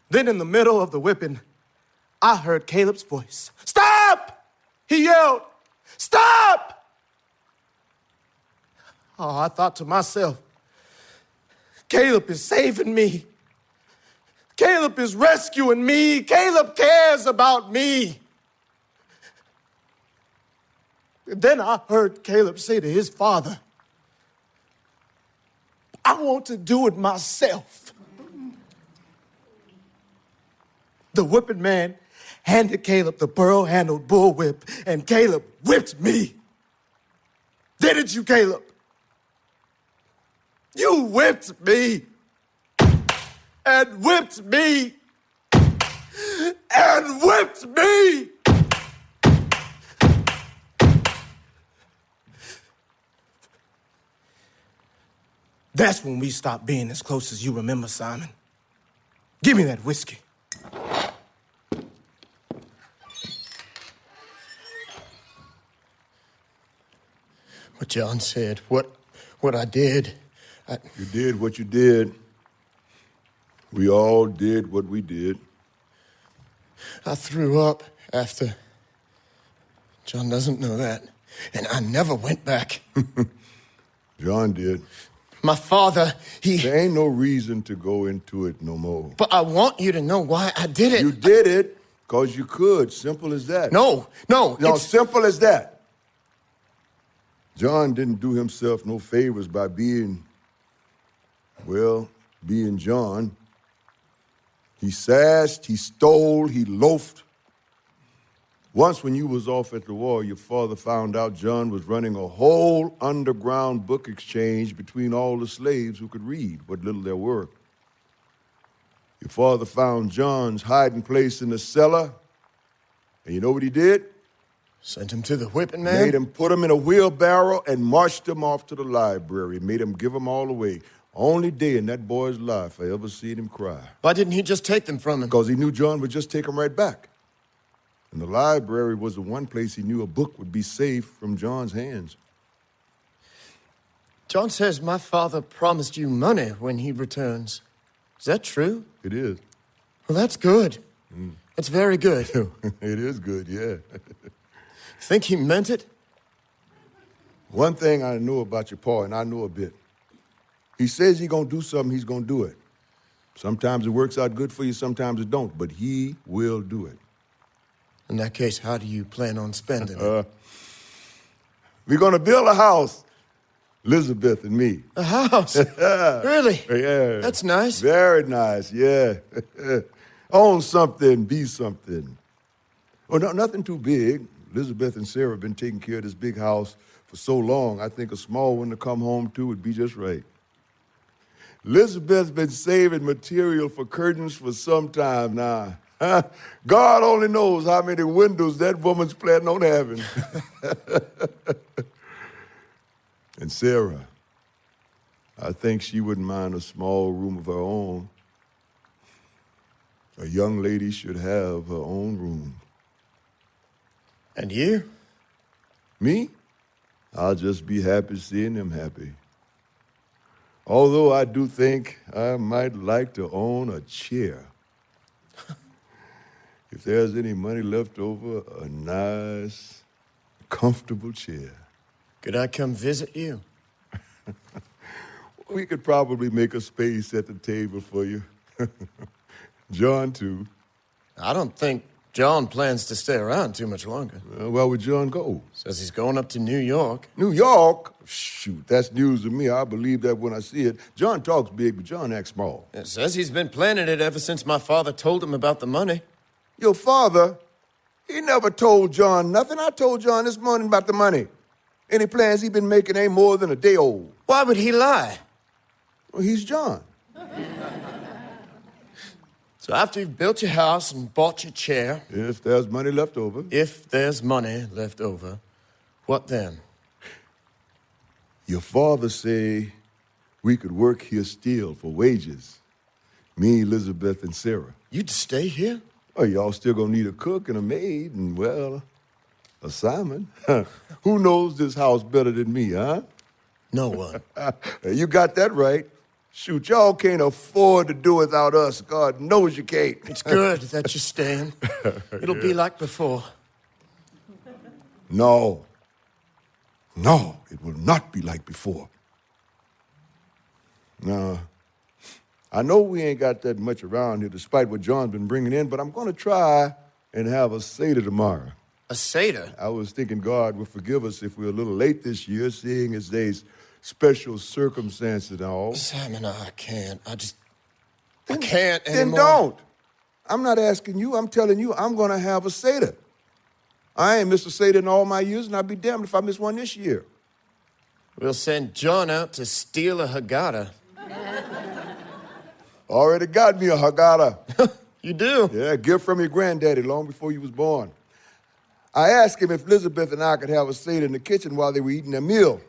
Then in the middle of the whipping, I heard Caleb's voice. Stop! He yelled. Stop! Oh, I thought to myself, Caleb is saving me. Caleb is rescuing me. Caleb cares about me. And then I heard Caleb say to his father, I want to do it myself. The whipping man handed Caleb the pearl-handled bullwhip, and Caleb whipped me. Didn't you, Caleb? You whipped me. And whipped me. And whipped me. That's when we stopped being as close as you remember, Simon. Give me that whiskey. What John said, what I did, You did what you did. We all did what we did. I threw up after. John doesn't know that. And I never went back. John did. My father, There ain't no reason to go into it no more. But I want you to know why I did it. You did it because you could. Simple as that. No. Simple as that. John didn't do himself no favors by being John. He sassed, he stole, he loafed. Once when you was off at the war, your father found out John was running a whole underground book exchange between all the slaves who could read, what little there were. Your father found John's hiding place in the cellar, and you know what he did? Sent him to the whipping man? Made him put him in a wheelbarrow and marched him off to the library. Made him give them all away. Only day in that boy's life I ever seen him cry. Why didn't he just take them from him? Because he knew John would just take them right back. And the library was the one place he knew a book would be safe from John's hands. John says my father promised you money when he returns. Is that true? It is. Well, that's good. That's very good. It is good, yeah. Think he meant it? One thing I know about your pa, and I know a bit. He says he's gonna do something, he's gonna do it. Sometimes it works out good for you, sometimes it don't, but he will do it. In that case, how do you plan on spending it? We're gonna build a house, Elizabeth and me. A house? Really? Yeah. That's nice. Very nice, yeah. Own something, be something. Oh, no, nothing too big. Elizabeth and Sarah have been taking care of this big house for so long, I think a small one to come home to would be just right. Elizabeth's been saving material for curtains for some time now. God only knows how many windows that woman's planning on having. And Sarah, I think she wouldn't mind a small room of her own. A young lady should have her own room. And you? Me? I'll just be happy seeing them happy. Although I do think I might like to own a chair. If there's any money left over, a nice, comfortable chair. Could I come visit you? We could probably make a space at the table for you. John, too. I don't think John plans to stay around too much longer. Where would John go? Says he's going up to New York. New York? Shoot, that's news to me. I believe that when I see it. John talks big, but John acts small. It says he's been planning it ever since my father told him about the money. Your father, he never told John nothing. I told John this morning about the money. Any plans he been making ain't more than a day old. Why would he lie? Well, he's John. So after you've built your house and bought your chair... If there's money left over. If there's money left over, what then? Your father say we could work here still for wages. Me, Elizabeth, and Sarah. You'd stay here? Well, y'all still gonna need a cook and a maid and, well, a Simon. Who knows this house better than me, huh? No one. You got that right. Shoot, y'all can't afford to do without us. God knows you can't. It's good that you're staying. It'll be like before. No. No, it will not be like before. No. I know we ain't got that much around here, despite what John's been bringing in, but I'm going to try and have a Seder tomorrow. A Seder? I was thinking God would forgive us if we're a little late this year, seeing as there's special circumstances and all. Simon, I can't. I can't anymore. Then don't. I'm not asking you. I'm telling you I'm going to have a Seder. I ain't missed a Seder in all my years, and I'd be damned if I miss one this year. We'll send John out to steal a Haggadah. Already got me a Haggadah. You do? Yeah, a gift from your granddaddy long before you was born. I asked him if Elizabeth and I could have a Seder in the kitchen while they were eating their meal.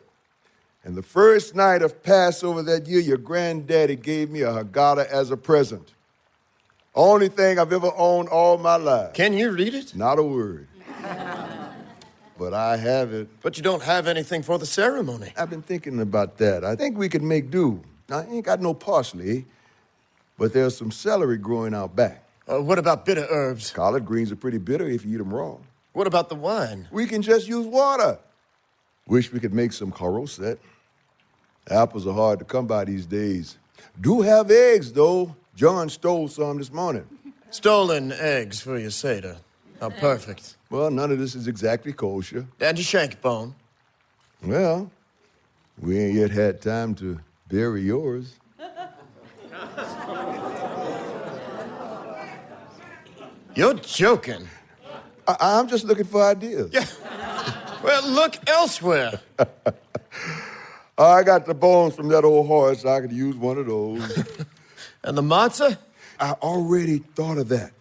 And the first night of Passover that year, your granddaddy gave me a Haggadah as a present. Only thing I've ever owned all my life. Can you read it? Not a word. But I have it. But you don't have anything for the ceremony. I've been thinking about that. I think we could make do. Now, I ain't got no parsley, but there's some celery growing out back. What about bitter herbs? Collard greens are pretty bitter if you eat them raw. What about the wine? We can just use water. Wish we could make some caroset. Apples are hard to come by these days. Do have eggs, though. John stole some this morning. Stolen eggs for your Seder. How perfect. Well, none of this is exactly kosher. And your shank bone. Well, we ain't yet had time to bury yours. You're joking. I'm just looking for ideas. Yeah. Well, look elsewhere. I got the bones from that old horse. I could use one of those. And the matzah? I already thought of that.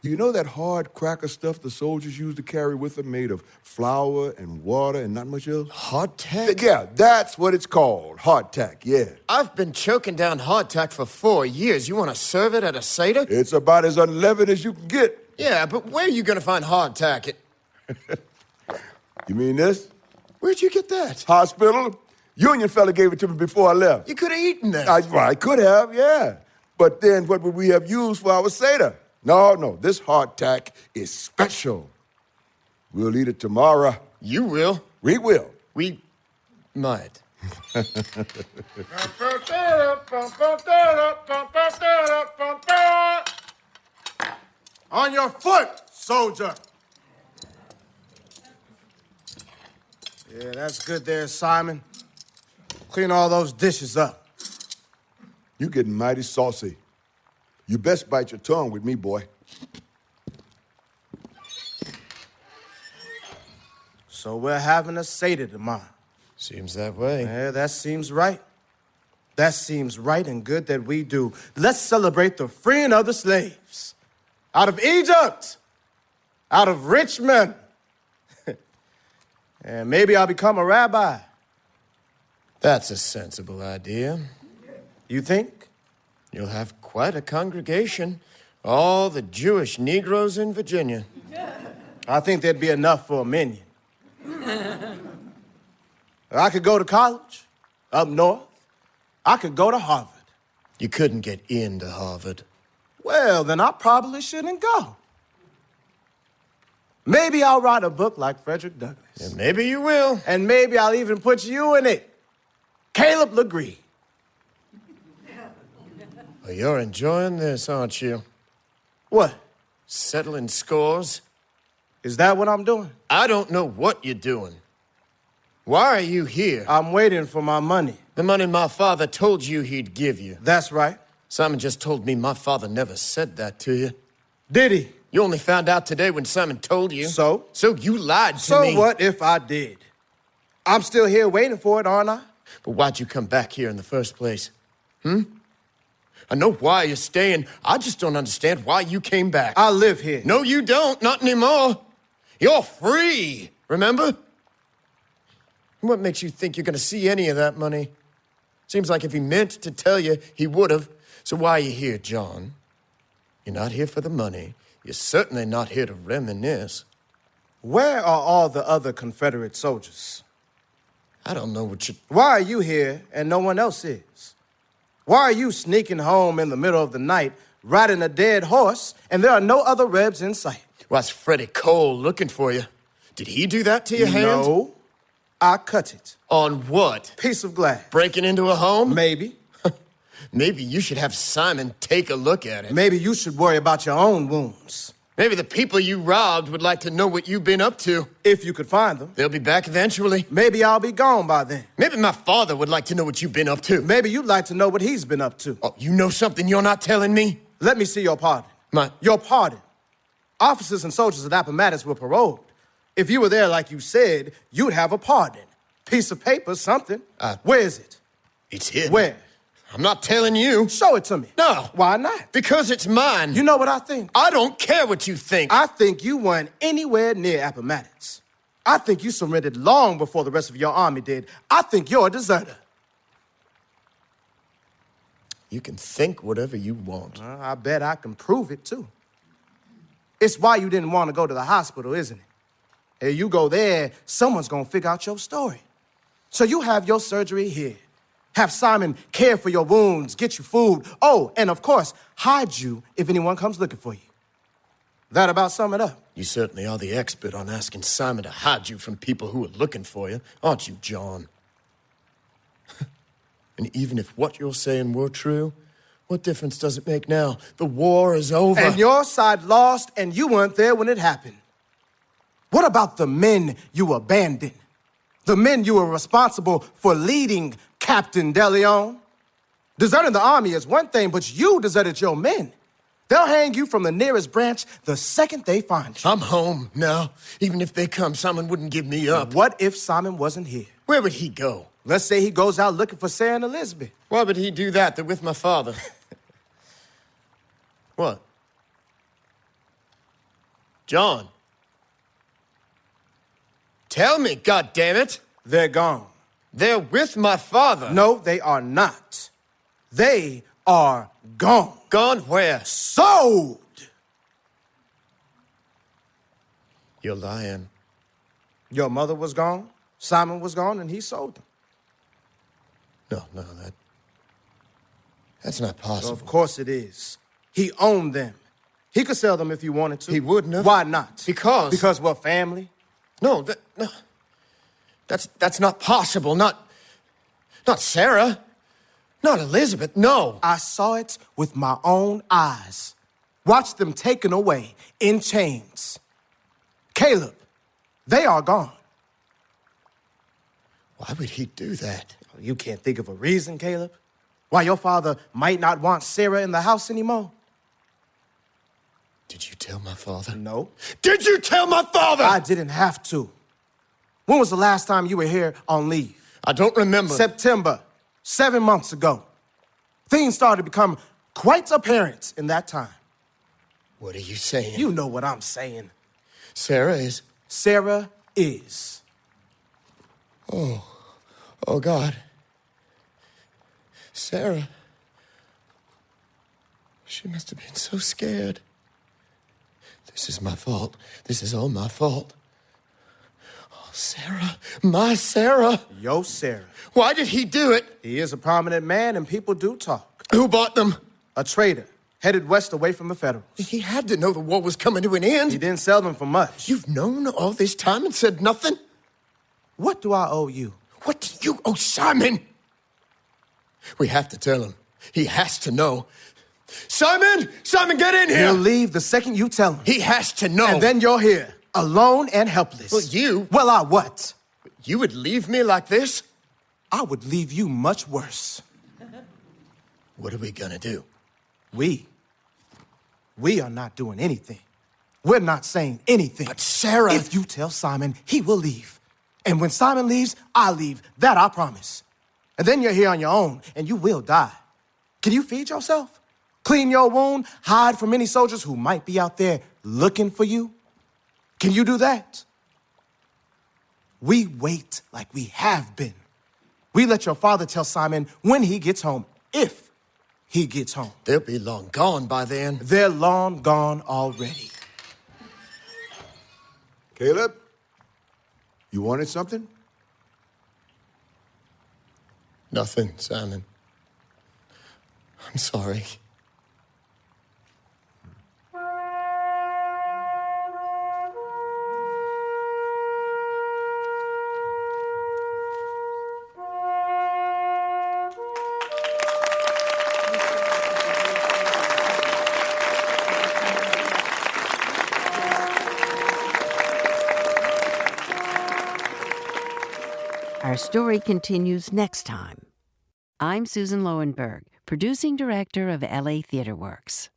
You know that hard cracker stuff the soldiers used to carry with them, made of flour and water and not much else? Hardtack? Yeah, that's what it's called. Hardtack, yeah. I've been choking down hardtack for 4 years. You want to serve it at a Seder? It's about as unleavened as you can get. Yeah, but where are you going to find hardtack? You mean this? Where'd you get that? Hospital. Union fella gave it to me before I left. You could have eaten that. I could have, yeah. But then what would we have used for our Seder? No, this hardtack is special. We'll eat it tomorrow. You will. We will. We might. On your foot, soldier. Yeah, that's good there, Simon. Clean all those dishes up. You getting mighty saucy. You best bite your tongue with me, boy. So we're having a Seder tomorrow. Seems that way. Yeah, that seems right. That seems right and good that we do. Let's celebrate the freeing of the slaves. Out of Egypt. Out of rich men. And maybe I'll become a rabbi. That's a sensible idea. You think? You'll have quite a congregation. All the Jewish Negroes in Virginia. I think there'd be enough for a minion. I could go to college up north. I could go to Harvard. You couldn't get into Harvard. Well, then I probably shouldn't go. Maybe I'll write a book like Frederick Douglass. Yeah, maybe you will. And maybe I'll even put you in it. Caleb Legree. Well, you're enjoying this, aren't you? What? Settling scores? Is that what I'm doing? I don't know what you're doing. Why are you here? I'm waiting for my money. The money my father told you he'd give you. That's right. Simon just told me my father never said that to you. Did he? You only found out today when Simon told you. So? So you lied to me. So what if I did? I'm still here waiting for it, aren't I? But why'd you come back here in the first place? I know why you're staying. I just don't understand why you came back. I live here. No, you don't. Not anymore. You're free, remember? What makes you think you're going to see any of that money? Seems like if he meant to tell you, he would have. So why are you here, John? You're not here for the money. You're certainly not here to reminisce. Where are all the other Confederate soldiers? I don't know what you... Why are you here and no one else is? Why are you sneaking home in the middle of the night, riding a dead horse, and there are no other Rebs in sight? Well, that's Freddie Cole looking for you. Did he do that to your hand? No, I cut it. On what? Piece of glass. Breaking into a home? Maybe. Maybe you should have Simon take a look at it. Maybe you should worry about your own wounds. Maybe the people you robbed would like to know what you've been up to. If you could find them. They'll be back eventually. Maybe I'll be gone by then. Maybe my father would like to know what you've been up to. Maybe you'd like to know what he's been up to. Oh, you know something you're not telling me? Let me see your pardon. Your pardon. Officers and soldiers at Appomattox were paroled. If you were there like you said, you'd have a pardon. Piece of paper, something. Where is it? It's hidden. Where? I'm not telling you. Show it to me. No. Why not? Because it's mine. You know what I think? I don't care what you think. I think you weren't anywhere near Appomattox. I think you surrendered long before the rest of your army did. I think you're a deserter. You can think whatever you want. I bet I can prove it, too. It's why you didn't want to go to the hospital, isn't it? If you go there, someone's going to figure out your story. So you have your surgery here. Have Simon care for your wounds, get you food. Oh, and of course, hide you if anyone comes looking for you. That about sum it up. You certainly are the expert on asking Simon to hide you from people who are looking for you, aren't you, John? And even if what you're saying were true, what difference does it make now? The war is over. And your side lost, and you weren't there when it happened. What about the men you abandoned? The men you were responsible for leading, Captain DeLeon? Deserting the army is one thing, but you deserted your men. They'll hang you from the nearest branch the second they find you. I'm home now. Even if they come, Simon wouldn't give me up. What if Simon wasn't here? Where would he go? Let's say he goes out looking for Sarah and Elizabeth. Why would he do that? They're with my father. What? John. Tell me, goddammit. They're gone. They're with my father. No, they are not. They are gone. Gone where? Sold! You're lying. Your mother was gone, Simon was gone, and he sold them. No, that's not possible. Of course it is. He owned them. He could sell them if he wanted to. He wouldn't have. Why not? Because... Because we're family? No. That's not possible. Not Sarah. Not Elizabeth, no. I saw it with my own eyes. Watched them taken away in chains. Caleb, they are gone. Why would he do that? You can't think of a reason, Caleb? Why your father might not want Sarah in the house anymore? Did you tell my father? No. Did you tell my father? I didn't have to. When was the last time you were here on leave? I don't remember. September, 7 months ago. Things started to become quite apparent in that time. What are you saying? You know what I'm saying. Sarah is... Sarah is. Oh, God. Sarah. She must have been so scared. This is my fault. This is all my fault. Oh, Sarah. My Sarah. Yo, Sarah. Why did he do it? He is a prominent man, and people do talk. Who bought them? A trader, headed west away from the Federals. He had to know the war was coming to an end. He didn't sell them for much. You've known all this time and said nothing? What do I owe you? What do you owe Simon? We have to tell him. He has to know. Simon! Simon, get in here! He'll leave the second you tell him. He has to know. And then you're here, alone and helpless. Well, you... Well, I what? You would leave me like this? I would leave you much worse. What are we gonna do? We are not doing anything. We're not saying anything. But Sarah... If you tell Simon, he will leave. And when Simon leaves, I leave. That I promise. And then you're here on your own, and you will die. Can you feed yourself? Clean your wound? Hide from any soldiers who might be out there looking for you? Can you do that? We wait like we have been. We let your father tell Simon when he gets home, if he gets home. They'll be long gone by then. They're long gone already. Caleb, you wanted something? Nothing, Simon. I'm sorry. Our story continues next time. I'm Susan Loewenberg, producing director of LA Theater Works.